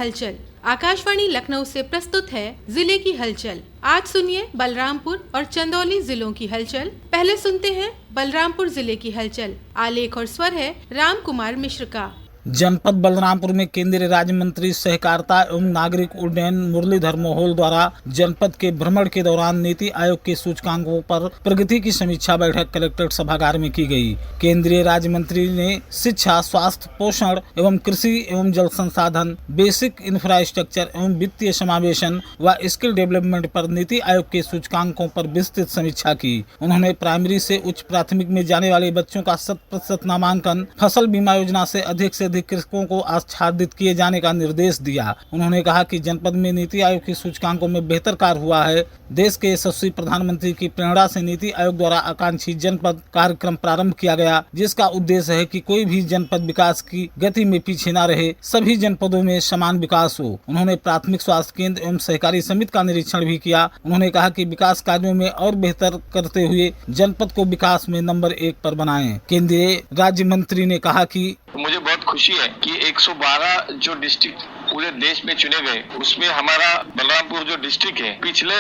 हलचल। आकाशवाणी लखनऊ से प्रस्तुत है जिले की हलचल। आज सुनिए बलरामपुर और चंदौली जिलों की हलचल। पहले सुनते हैं बलरामपुर जिले की हलचल। आलेख और स्वर है राम कुमार मिश्र का। जनपद बलरामपुर में केंद्रीय राज्य मंत्री सहकारिता एवं नागरिक उड्डयन मुरलीधर मोहोल द्वारा जनपद के भ्रमण के दौरान नीति आयोग के सूचकांकों पर प्रगति की समीक्षा बैठक कलेक्ट्रेट सभागार में की गई। केंद्रीय राज्य मंत्री ने शिक्षा, स्वास्थ्य, पोषण एवं कृषि एवं जल संसाधन, बेसिक इंफ्रास्ट्रक्चर एवं वित्तीय समावेशन व स्किल डेवलपमेंट पर नीति आयोग के सूचकांकों पर विस्तृत समीक्षा की। उन्होंने प्राइमरी से उच्च प्राथमिक में जाने वाले बच्चों का 100% नामांकन, फसल बीमा योजना से अधिक कृषकों को आच्छादित किए जाने का निर्देश दिया। उन्होंने कहा कि जनपद में नीति आयोग के सूचकांकों में बेहतर कार्य हुआ है। देश के यशस्वी प्रधानमंत्री की प्रेरणा से नीति आयोग द्वारा आकांक्षी जनपद कार्यक्रम प्रारंभ किया गया, जिसका उद्देश्य है कि कोई भी जनपद विकास की गति में पीछे न रहे, सभी जनपदों में समान विकास हो। उन्होंने प्राथमिक स्वास्थ्य केंद्र एवं सहकारी समिति का निरीक्षण भी किया। उन्होंने कहा कि विकास कार्यों में और बेहतर करते हुए जनपद को विकास में नंबर 1 पर बनाएं। केंद्रीय राज्य मंत्री ने कहा कि मुझे बहुत खुशी है कि 112 जो डिस्ट्रिक्ट पूरे देश में चुने गए, उसमें हमारा बलरामपुर जो डिस्ट्रिक्ट है, पिछले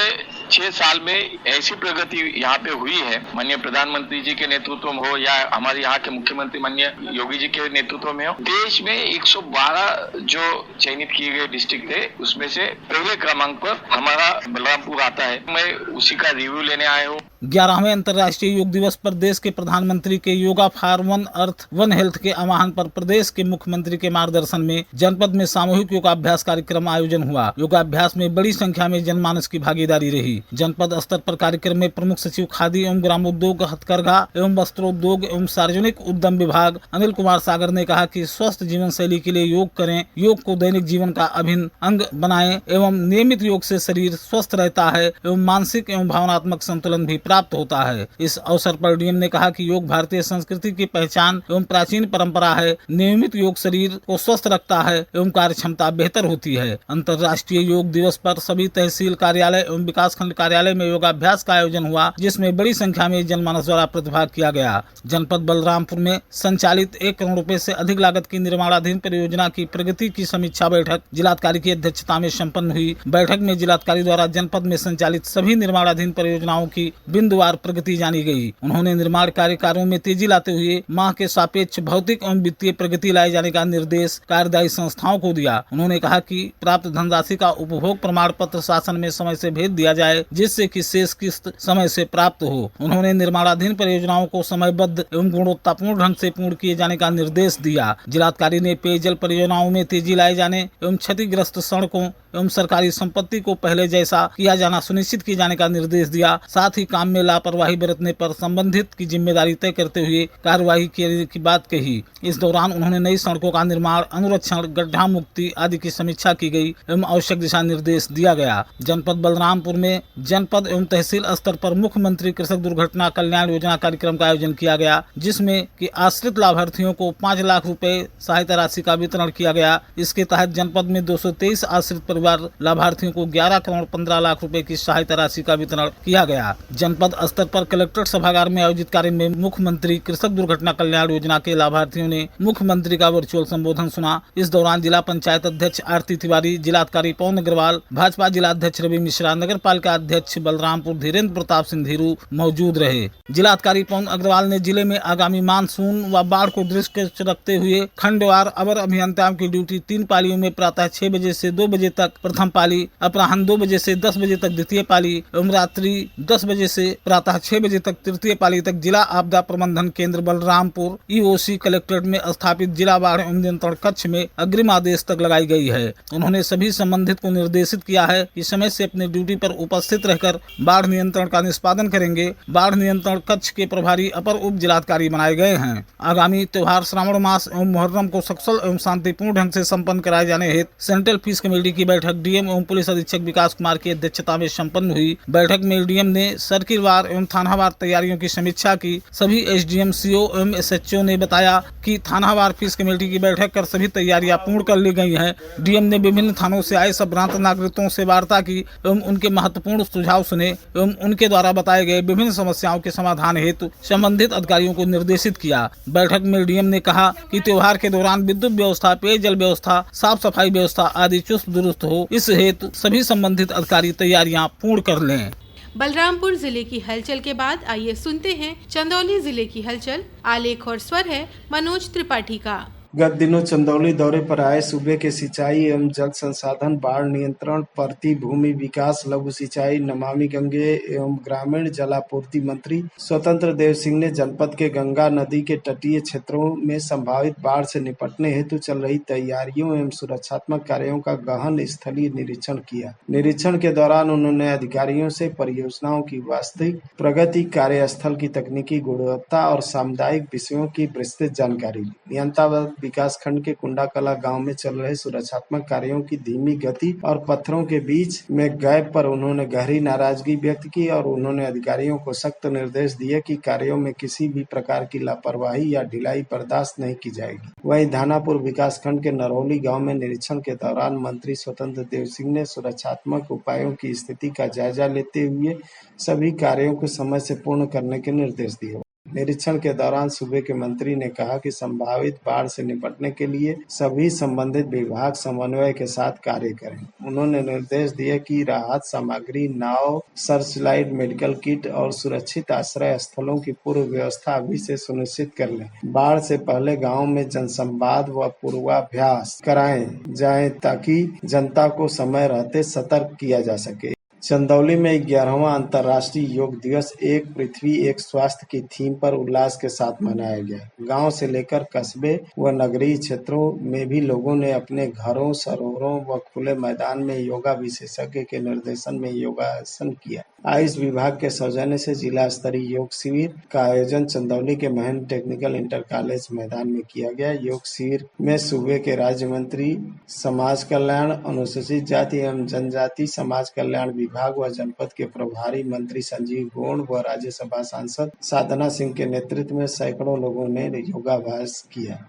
6 साल में ऐसी प्रगति यहाँ पे हुई है। माननीय प्रधानमंत्री जी के नेतृत्व में हो या हमारे यहाँ के मुख्यमंत्री माननीय योगी जी के नेतृत्व में हो, देश में 112 जो चयनित किए गए डिस्ट्रिक्ट थे, उसमें से पहले क्रमांक पर हमारा बलरामपुर आता है। मैं उसी का रिव्यू लेने आया हूँ। 11वें अंतर्राष्ट्रीय योग दिवस पर देश के प्रधानमंत्री के yoga for one earth one health के आह्वान पर प्रदेश के मुख्यमंत्री के मार्गदर्शन में जनपद में सामूहिक योगाभ्यास कार्यक्रम आयोजन हुआ। योगाभ्यास में बड़ी संख्या में जनमानस की भागीदारी रही। जनपद स्तर पर कार्यक्रम में प्रमुख सचिव खादी एवं ग्रामोद्योग, हथकरघा एवं वस्त्रोद्योग एवं सार्वजनिक उद्यम विभाग अनिल कुमार सागर ने कहा कि स्वस्थ जीवन शैली के लिए योग करें, योग को दैनिक जीवन का अभिन्न अंग बनाएं एवं नियमित योग से शरीर स्वस्थ रहता है एवं मानसिक एवं भावनात्मक संतुलन भी प्राप्त होता है। इस अवसर पर डीएम ने कहा कि योग भारतीय संस्कृति की पहचान एवं प्राचीन परंपरा है। नियमित योग शरीर को स्वस्थ रखता है एवं कार्य क्षमता बेहतर होती है। अंतर्राष्ट्रीय योग दिवस पर सभी तहसील कार्यालय एवं विकास खंड कार्यालय में योगाभ्यास का आयोजन हुआ, जिसमें बड़ी संख्या में जनमानस द्वारा प्रतिभाग किया गया। जनपद बलरामपुर में संचालित 1 करोड़ रुपए से अधिक लागत की निर्माणाधीन परियोजना की प्रगति की समीक्षा बैठक जिलाधिकारी की अध्यक्षता में संपन्न हुई। बैठक में जिलाधिकारी द्वारा जनपद में संचालित सभी निर्माणाधीन परियोजनाओं की बिंदुवार प्रगति जानी गई। उन्होंने निर्माण कार्यों में तेजी लाते हुए माह के सापेक्ष भौतिक एवं वित्तीय प्रगति लाए जाने का निर्देश कार्यदायी संस्थाओं को दिया। उन्होंने कहा कि प्राप्त धनराशि का उपभोग प्रमाण पत्र शासन में समय से भेज दिया जाए, जिससे कि शेष किस्त समय से प्राप्त हो। उन्होंने निर्माणाधीन परियोजनाओं को समयबद्ध एवं गुणवत्तापूर्ण ढंग से पूर्ण किए जाने का निर्देश दिया। जिलाधिकारी ने पेयजल परियोजनाओं में तेजी लाए जाने एवं क्षतिग्रस्त सड़कों एवं सरकारी संपत्ति को पहले जैसा किया जाना सुनिश्चित किए जाने का निर्देश दिया। साथ ही काम में लापरवाही बरतने पर संबंधित की जिम्मेदारी तय करते हुए कार्यवाही करने की बात कही। इस दौरान उन्होंने नई सड़कों का निर्माण, अनुरक्षण, गड्ढा मुक्ति आदि की समीक्षा की गई एवं आवश्यक दिशा निर्देश दिया गया। जनपद बलरामपुर में जनपद एवं तहसील स्तर पर मुख्यमंत्री कृषक दुर्घटना कल्याण योजना कार्यक्रम का आयोजन किया गया, जिसमें कि आश्रित लाभार्थियों को 5 लाख रुपए सहायता राशि का वितरण किया गया। इसके तहत जनपद में 223 आश्रित परिवार लाभार्थियों को 11 करोड़ 15 लाख रुपए की सहायता राशि का वितरण किया गया। जनपद स्तर पर कलेक्ट्रेट सभागार में आयोजित कार्यक्रम में मुख्यमंत्री कृषक दुर्घटना कल्याण योजना के लाभार्थियों ने मुख्यमंत्री का वर्चुअल संबोधन सुना। इस दौरान जिला पंचायत अध्यक्ष आरती तिवारी, जिलाधिकारी पवन अग्रवाल, भाजपा जिला अध्यक्ष रवि मिश्रा, नगर पालिका अध्यक्ष बलरामपुर धीरेन्द्र प्रताप सिंह धीरू मौजूद रहे। जिलाधिकारी पवन अग्रवाल ने जिले में आगामी मानसून व बाढ़ को दृष्टि रखते हुए खंडवार अवर अभियंताओं की ड्यूटी 3 पालियों में प्रातः 6 बजे से 2 बजे तक प्रथम पाली, अपराह्न 2 बजे से 10 बजे तक द्वितीय पाली एवं रात्रि 10 बजे से प्रातः 6 बजे तक तृतीय पाली तक जिला आपदा प्रबंधन केंद्र बलरामपुर ईओसी कलेक्ट्रेट में स्थापित जिला बाढ़ एवं नियंत्रण कक्ष में अग्रिम आदेश तक लगाई गई है। उन्होंने सभी संबंधित को निर्देशित किया है कि समय से अपने ड्यूटी पर उपस्थित रहकर बाढ़ नियंत्रण का निष्पादन करेंगे। बाढ़ नियंत्रण कक्ष के प्रभारी अपर उप जिलाधिकारी बनाए गए हैं। आगामी त्योहार श्रावण मास एवं मुहर्रम को सकुशल एवं शांतिपूर्ण ढंग से संपन्न कराए जाने हेतु सेंट्रल फीस कमेटी की बैठक डीएम एवं पुलिस अधीक्षक विकास कुमार की अध्यक्षता में संपन्न हुई। बैठक में डीएम ने सर्किल सर्किलवार एवं थानावार तैयारियों की समीक्षा की। सभी एसडीएम, सीओ एवं एसएचओ ने बताया कि थानावार पीस कमेटी की बैठक कर सभी तैयारियां पूर्ण कर ली गई हैं। डीएम ने विभिन्न थानों से आए संभ्रांत नागरिकों से वार्ता की एवं उनके महत्वपूर्ण सुझाव सुने एवं उनके द्वारा बताए गए विभिन्न समस्याओं के समाधान हेतु संबंधित अधिकारियों को निर्देशित किया। बैठक में डीएम ने कहा कि त्योहार के दौरान विद्युत व्यवस्था, पेयजल व्यवस्था, साफ सफाई व्यवस्था आदि चुस्त दुरुस्त हो, इस हेतु सभी संबंधित अधिकारी तैयारियां पूर्ण कर लें। बलरामपुर जिले की हलचल के बाद आइए सुनते हैं चंदौली जिले की हलचल। आलेख और स्वर है मनोज त्रिपाठी का। गत दिनों चंदौली दौरे पर आए सूबे के सिंचाई एवं जल संसाधन, बाढ़ नियंत्रण, परती भूमि विकास, लघु सिंचाई, नमामि गंगे एवं ग्रामीण जलापूर्ति मंत्री स्वतंत्र देव सिंह ने जनपद के गंगा नदी के तटीय क्षेत्रों में संभावित बाढ़ से निपटने हेतु चल रही तैयारियों एवं सुरक्षात्मक कार्यों का गहन स्थलीय निरीक्षण किया। निरीक्षण के दौरान उन्होंने अधिकारियों से परियोजनाओं की वास्तविक प्रगति, कार्यस्थल की तकनीकी गुणवत्ता और सामुदायिक विषयों की विस्तृत जानकारी ली। नियंत्रण विकास खंड के कुंडाकला गांव में चल रहे सुरक्षात्मक कार्यों की धीमी गति और पत्थरों के बीच में गैप पर उन्होंने गहरी नाराजगी व्यक्त की और उन्होंने अधिकारियों को सख्त निर्देश दिए कि कार्यों में किसी भी प्रकार की लापरवाही या ढिलाई बर्दाश्त नहीं की जाएगी। वहीं धानापुर विकास खंड के नरौली गाँव में निरीक्षण के दौरान मंत्री स्वतंत्र देव सिंह ने सुरक्षात्मक उपायों की स्थिति का जायजा लेते हुए सभी कार्यों को समय से पूर्ण करने के निर्देश दिए। निरीक्षण के दौरान सूबे के मंत्री ने कहा कि संभावित बाढ़ से निपटने के लिए सभी संबंधित विभाग समन्वय के साथ कार्य करें। उन्होंने निर्देश दिए कि राहत सामग्री, नाव, सर्चलाइट, मेडिकल किट और सुरक्षित आश्रय स्थलों की पूर्व व्यवस्था अभी से सुनिश्चित कर लें। बाढ़ से पहले गाँव में जनसंवाद व पूर्वाभ्यास कराए जाए ताकि जनता को समय रहते सतर्क किया जा सके। चंदौली में 11वां अंतर्राष्ट्रीय योग दिवस एक पृथ्वी एक स्वास्थ्य की थीम पर उल्लास के साथ मनाया गया। गांव से लेकर कस्बे व नगरीय क्षेत्रों में भी लोगों ने अपने घरों, सरोवरों व खुले मैदान में योगा विशेषज्ञ के निर्देशन में योगासन किया। आयुष विभाग के सौजन्य से जिला स्तरीय योग शिविर का आयोजन चंदौली के महेंद्र टेक्निकल इंटर कॉलेज मैदान में किया गया। योग शिविर में सूबे के राज्य मंत्री समाज कल्याण, अनुसूचित जाति एवं जनजाति समाज कल्याण विभाग व जनपद के प्रभारी मंत्री संजीव गोंड व राज्यसभा सांसद साधना सिंह के नेतृत्व में सैकड़ों लोगों ने योगाभ्यास किया।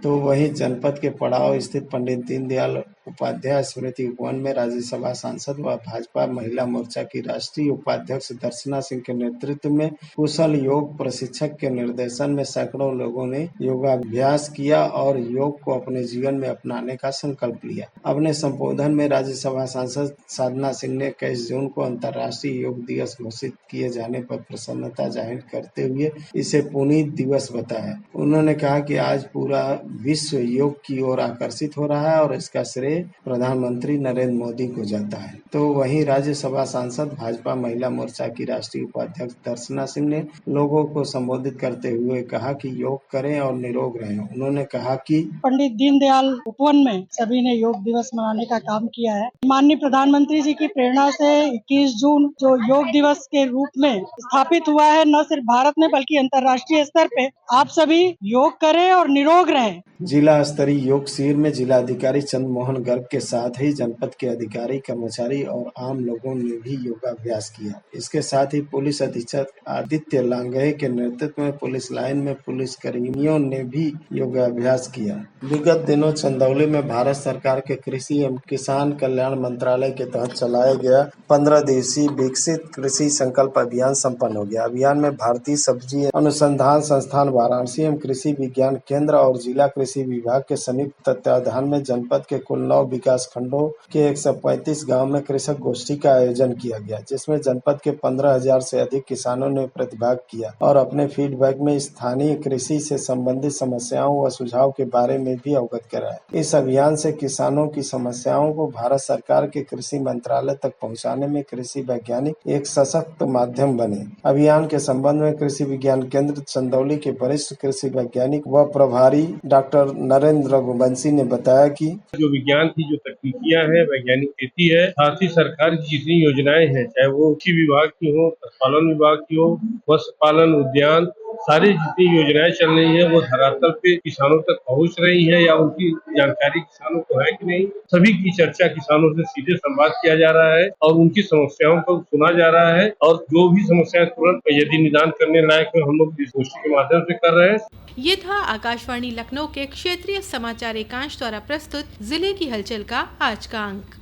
तो वहीं जनपद के पड़ाव स्थित पंडित दीनदयाल उपाध्याय स्मृति उपवन में राज्यसभा सांसद व भाजपा महिला मोर्चा की राष्ट्रीय उपाध्यक्ष दर्शना सिंह के नेतृत्व में कुशल योग प्रशिक्षक के निर्देशन में सैकड़ों लोगों ने योगाभ्यास किया और योग को अपने जीवन में अपनाने का संकल्प लिया। अपने संबोधन में राज्यसभा सांसद साधना सिंह ने 21 जून को अंतर्राष्ट्रीय योग दिवस घोषित किए जाने पर प्रसन्नता जाहिर करते हुए इसे पुनीत दिवस बताया। उन्होंने कहा कि आज पूरा विश्व योग की ओर आकर्षित हो रहा है और इसका श्रेय प्रधानमंत्री नरेंद्र मोदी को जाता है। तो वहीं राज्यसभा सांसद भाजपा महिला मोर्चा की राष्ट्रीय उपाध्यक्ष दर्शना सिंह ने लोगों को संबोधित करते हुए कहा कि योग करें और निरोग रहें। उन्होंने कहा कि पंडित दीनदयाल उपवन में सभी ने योग दिवस मनाने का काम किया है। माननीय प्रधानमंत्री जी की प्रेरणा से 21 जून जो योग दिवस के रूप में स्थापित हुआ है, न सिर्फ भारत में बल्कि अंतर्राष्ट्रीय स्तर पे आप सभी योग करें और निरोग रहें। जिला स्तरीय योग शिविर में जिलाधिकारी चंद्र मोहन गर्ग के साथ ही जनपद के अधिकारी, कर्मचारी और आम लोगों ने भी योगाभ्यास किया। इसके साथ ही पुलिस अधीक्षक आदित्य लांगहे के नेतृत्व में पुलिस लाइन में पुलिस कर्मियों ने भी योगाभ्यास किया। विगत दिनों चंदौली में भारत सरकार के कृषि एवं किसान कल्याण मंत्रालय के तहत चलाया गया 15 दिवसीय विकसित कृषि संकल्प अभियान संपन्न हो गया। अभियान में भारतीय सब्जी अनुसंधान संस्थान वाराणसी एवं कृषि विज्ञान केंद्र और जिला कृषि विभाग के संयुक्त तत्वाधान में जनपद के कुल 9 विकास खंडों के 135 गांव में कृषक गोष्ठी का आयोजन किया गया, जिसमें जनपद के 15,000 से अधिक किसानों ने प्रतिभाग किया और अपने फीडबैक में स्थानीय कृषि से संबंधित समस्याओं व सुझाव के बारे में भी अवगत कराया। इस अभियान से किसानों की समस्याओं को भारत सरकार के कृषि मंत्रालय तक पहुँचाने में कृषि वैज्ञानिक एक सशक्त माध्यम बने। अभियान के संबंध में कृषि विज्ञान केंद्र चंदौली के वरिष्ठ कृषि वैज्ञानिक व प्रभारी डॉक्टर नरेंद्र रघुवंशी ने बताया कि जो विज्ञान की जो तकनीकियां हैं वैज्ञानिक खेती है, साथ ही सरकार की जितनी योजनाएं हैं, चाहे वो कृषि विभाग की हो, पशुपालन विभाग की हो, मत्स्य पालन, उद्यान, सारी जितनी योजनाएं चल रही है वो धरातल पे किसानों तक पहुंच रही है या उनकी जानकारी किसानों को है कि नहीं। सभी की चर्चा किसानों से सीधे संवाद किया जा रहा है और उनकी समस्याओं को सुना जा रहा है और जो भी समस्याएं तुरंत यदि निदान करने लायक है हम लोग इस गोष्ठी के माध्यम से कर रहे हैं। ये था आकाशवाणी लखनऊ के क्षेत्रीय समाचार एकांश द्वारा प्रस्तुत जिले की हलचल का आज का अंक।